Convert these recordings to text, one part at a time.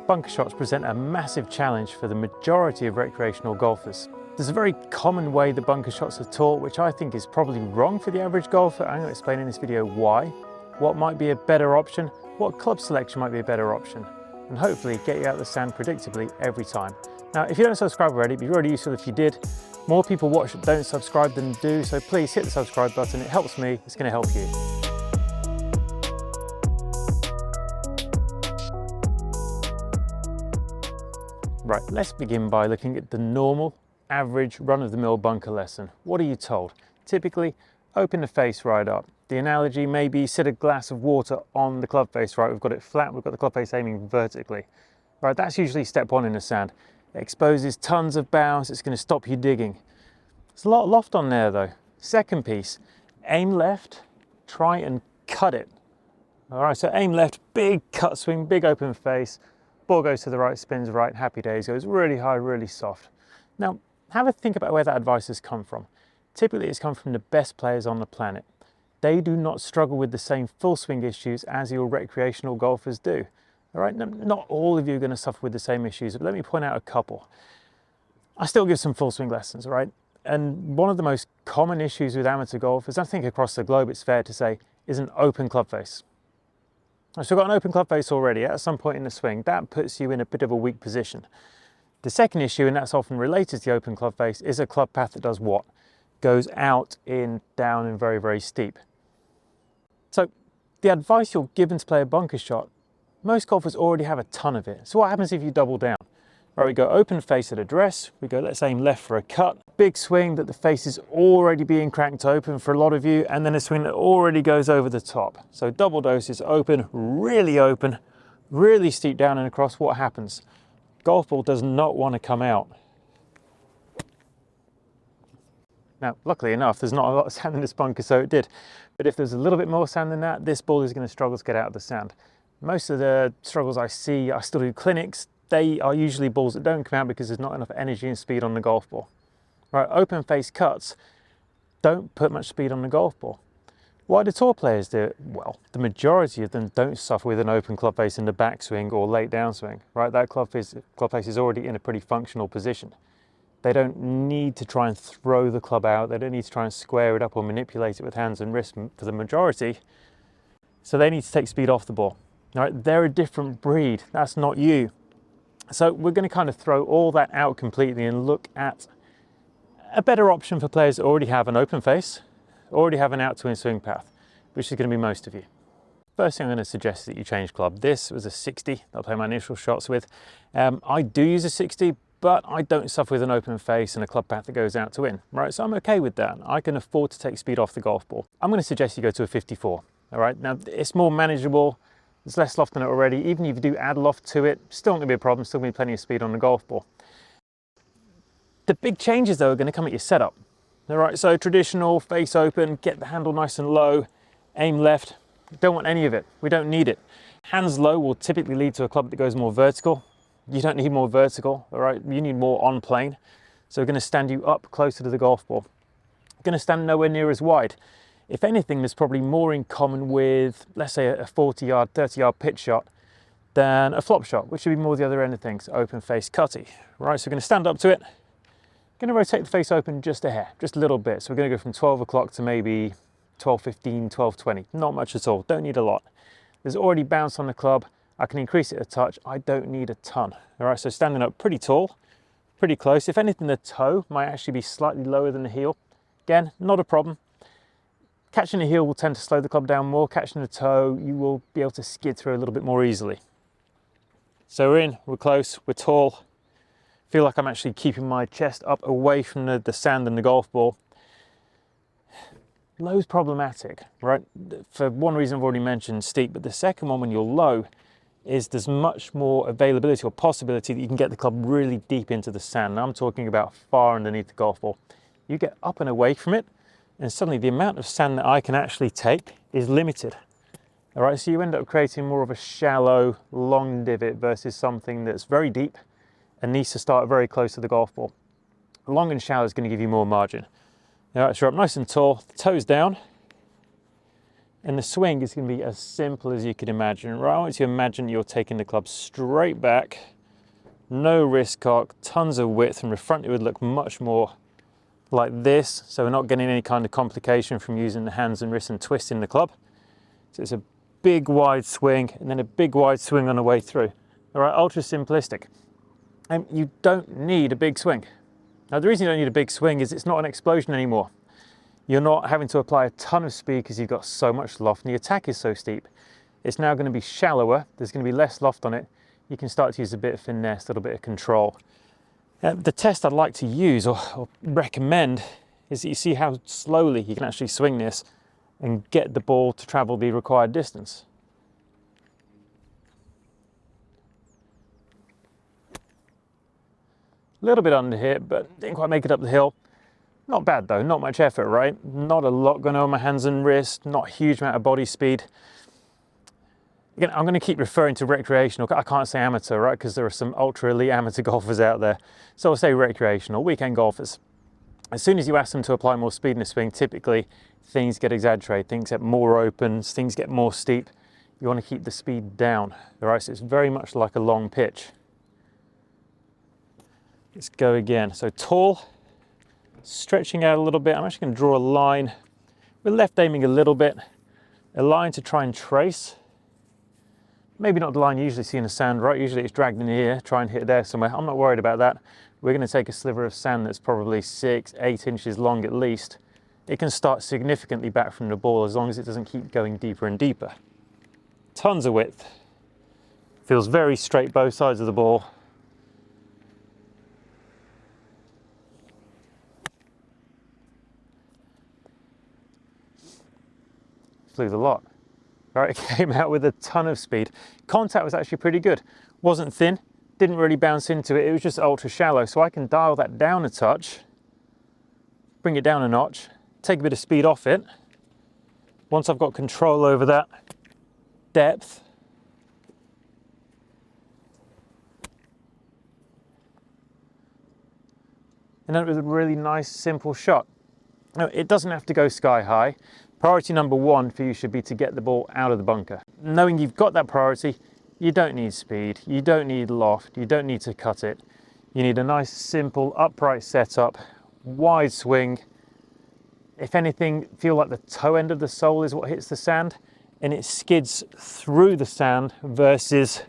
bunker shots present a massive challenge for the majority of recreational golfers. There's a very common way the bunker shots are taught, which I think is probably wrong for the average golfer. I'm going to explain in this video why, what might be a better option, what club selection might be a better option, and hopefully get you out of the sand predictably every time. Now, if you don't subscribe already, it'd be really useful if you did. More people watch that don't subscribe than do, so please hit the subscribe button. It helps me, it's going to help you. Right, let's begin by looking at the normal, average, run-of-the-mill bunker lesson. What are you told? Typically, open the face right up. The analogy may be sit a glass of water on the club face, right? We've got it flat, we've got the club face aiming vertically. Right, that's usually step one in the sand. It exposes tons of bounce, it's going to stop you digging. There's a lot of loft on there though. Second piece, aim left, try and cut it. All right, so aim left, big cut swing, big open face. Ball goes to the right, spins right, happy days, goes really high, really soft. Now, have a think about where that advice has come from. Typically, it's come from the best players on the planet. They do not struggle with the same full swing issues as your recreational golfers do. All right, not all of you are going to suffer with the same issues, but let me point out a couple. I still give some full swing lessons, all right? And one of the most common issues with amateur golfers, I think across the globe it's fair to say, is an open club face. So you've got an open club face already at some point in the swing. That puts you in a bit of a weak position. The second issue, and that's often related to the open club face, is a club path that does what? Goes out, in, down, and very, very steep. So the advice you're given to play a bunker shot, most golfers already have a ton of it. So what happens if you double down? Right, we go open face at address, we go let's aim left for a cut, big swing that the face is already being cracked open for a lot of you, and then a swing that already goes over the top. So double doses, open, really steep down and across. What happens? Golf ball does not want to come out. Now, luckily enough, there's not a lot of sand in this bunker, so it did. But if there's a little bit more sand than that, this ball is going to struggle to get out of the sand. Most of the struggles I see, I still do clinics, they are usually balls that don't come out because there's not enough energy and speed on the golf ball. Right, open face cuts don't put much speed on the golf ball. Why do tour players do it? Well, the majority of them don't suffer with an open club face in the backswing or late downswing. Right, that club face is already in a pretty functional position. They don't need to try and throw the club out. They don't need to try and square it up or manipulate it with hands and wrists for the majority. So they need to take speed off the ball. All right, they're a different breed. That's not you. So we're going to kind of throw all that out completely and look at a better option for players that already have an open face, already have an out to in swing path, which is going to be most of you. First thing I'm going to suggest is that you change club. This was a 60 that I play my initial shots with. I do use a 60, but I don't suffer with an open face and a club path that goes out to in, right? So I'm okay with that. I can afford to take speed off the golf ball. I'm going to suggest you go to a 54, all right? Now, it's more manageable. There's less loft on it already. Even if you do add loft to it, still not going to be a problem, still going to be plenty of speed on the golf ball. The big changes though are going to come at your setup. All right, so traditional, face open, get the handle nice and low, aim left. Don't want any of it. We don't need it. Hands low will typically lead to a club that goes more vertical. You don't need more vertical, all right? You need more on plane. So we're going to stand you up closer to the golf ball. We're going to stand nowhere near as wide. If anything, there's probably more in common with, let's say, a 40-yard, 30-yard pitch shot than a flop shot, which would be more the other end of things, open face cutty. Right, so we're going to stand up to it. Going to rotate the face open just a hair, just a little bit. So we're going to go from 12 o'clock to maybe 12:15, 12:20. Not much at all, don't need a lot. There's already bounce on the club. I can increase it a touch. I don't need a ton. All right, so standing up pretty tall, pretty close. If anything, the toe might actually be slightly lower than the heel. Again, not a problem. Catching the heel will tend to slow the club down more. Catching the toe, you will be able to skid through a little bit more easily. So we're in, we're close, we're tall. Feel like I'm actually keeping my chest up away from the sand and the golf ball. Low's problematic, right? For one reason I've already mentioned, steep, but the second one when you're low is there's much more availability or possibility that you can get the club really deep into the sand. Now I'm talking about far underneath the golf ball. You get up and away from it, and suddenly the amount of sand that I can actually take is limited. All right, so you end up creating more of a shallow, long divot versus something that's very deep and needs to start very close to the golf ball. Long and shallow is going to give you more margin. All right, so you're up nice and tall, the toes down, And the swing is going to be as simple as you could imagine. Right, I want you to imagine you're taking the club straight back, no wrist cock, tons of width, and the front it would look much more like this. So we're not getting any kind of complication from using the hands and wrists and twisting the club. So it's a big wide swing and then a big wide swing on the way through. All right, ultra simplistic. And you don't need a big swing. Now the reason you don't need a big swing is it's not an explosion anymore. You're not having to apply a ton of speed because you've got so much loft and the attack is so steep. It's now going to be shallower, there's going to be less loft on it. You can start to use a bit of finesse, a little bit of control. The test I'd like to use or recommend is that you see how slowly you can actually swing this and get the ball to travel the required distance. A little bit under hit, but didn't quite make it up the hill. Not bad though, not much effort, right? Not a lot going on my hands and wrists, not a huge amount of body speed. Again, I'm going to keep referring to recreational. I can't say amateur, right? Because there are some ultra elite amateur golfers out there. So I'll say recreational, weekend golfers. As soon as you ask them to apply more speed in the swing, typically things get exaggerated, things get more open, things get more steep. You want to keep the speed down, all right? So it's very much like a long pitch. Let's go again. So tall, stretching out a little bit. I'm actually going to draw a line. We're left aiming a little bit, a line to try and trace. Maybe not the line you usually see in the sand, right? Usually it's dragged in here, try and hit it there somewhere. I'm not worried about that. We're going to take a sliver of sand that's probably 6, 8 inches long at least. It can start significantly back from the ball as long as it doesn't keep going deeper and deeper. Tons of width. Feels very straight both sides of the ball. Flew the lot. Right, it came out with a ton of speed. Contact was actually pretty good. Wasn't thin, didn't really bounce into it. It was just ultra shallow. So I can dial that down a touch, bring it down a notch, take a bit of speed off it. Once I've got control over that depth, and then it was a really nice, simple shot. Now, it doesn't have to go sky high. Priority number one for you should be to get the ball out of the bunker. Knowing you've got that priority, you don't need speed, you don't need loft, you don't need to cut it. You need a nice, simple, upright setup, wide swing. If anything, feel like the toe end of the sole is what hits the sand and it skids through the sand versus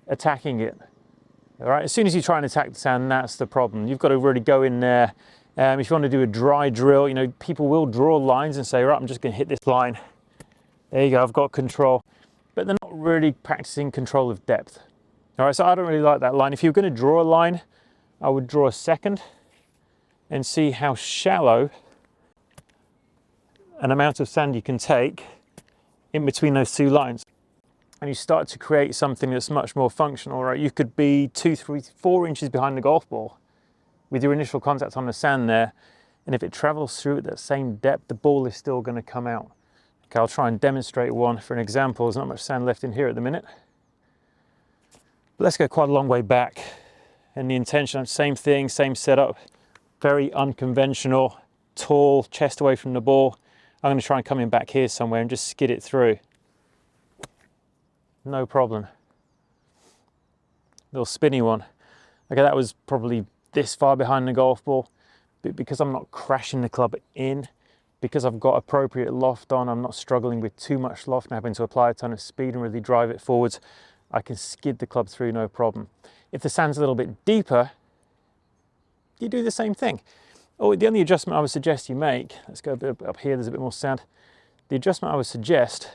attacking it. All right, as soon as you try and attack the sand, that's the problem. You've got to really go in there. If you want to do a dry drill, you know, people will draw lines and say, right, I'm just going to hit this line. There you go, I've got control. But they're not really practicing control of depth. All right, so I don't really like that line. If you're going to draw a line, I would draw a second and see how shallow an amount of sand you can take in between those two lines. And you start to create something that's much more functional, right? You could be 2, 3, 4 inches behind the golf ball with your initial contact on the sand there, and if it travels through at that same depth, the ball is still going to come out. Okay, I'll try and demonstrate one for an example. There's not much sand left in here at the minute. But let's go quite a long way back, and the intention, same thing, same setup, very unconventional, tall, chest away from the ball. I'm going to try and come in back here somewhere and just skid it through. No problem. Little spinny one. Okay, that was probably this far behind the golf ball, but because I'm not crashing the club in, because I've got appropriate loft on, I'm not struggling with too much loft and having to apply a ton of speed and really drive it forwards, I can skid the club through no problem. If the sand's a little bit deeper, you do the same thing. Oh, the only adjustment I would suggest you make, let's go a bit up here, there's a bit more sand. The adjustment I would suggest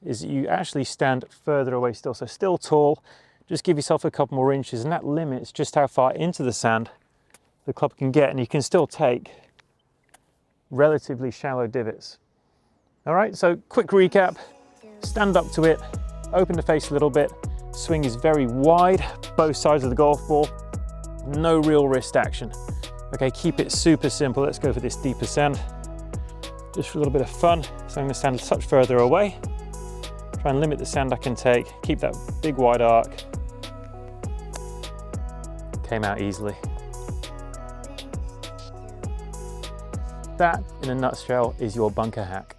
is that you actually stand further away still. So still tall, just give yourself a couple more inches, and that limits just how far into the sand the club can get, and you can still take relatively shallow divots. All right, so quick recap, stand up to it, open the face a little bit, swing is very wide, both sides of the golf ball, no real wrist action. Okay, keep it super simple. Let's go for this deeper sand, just for a little bit of fun. So I'm going to stand a touch further away, try and limit the sand I can take, keep that big wide arc. Came out easily. That, in a nutshell, is your bunker hack.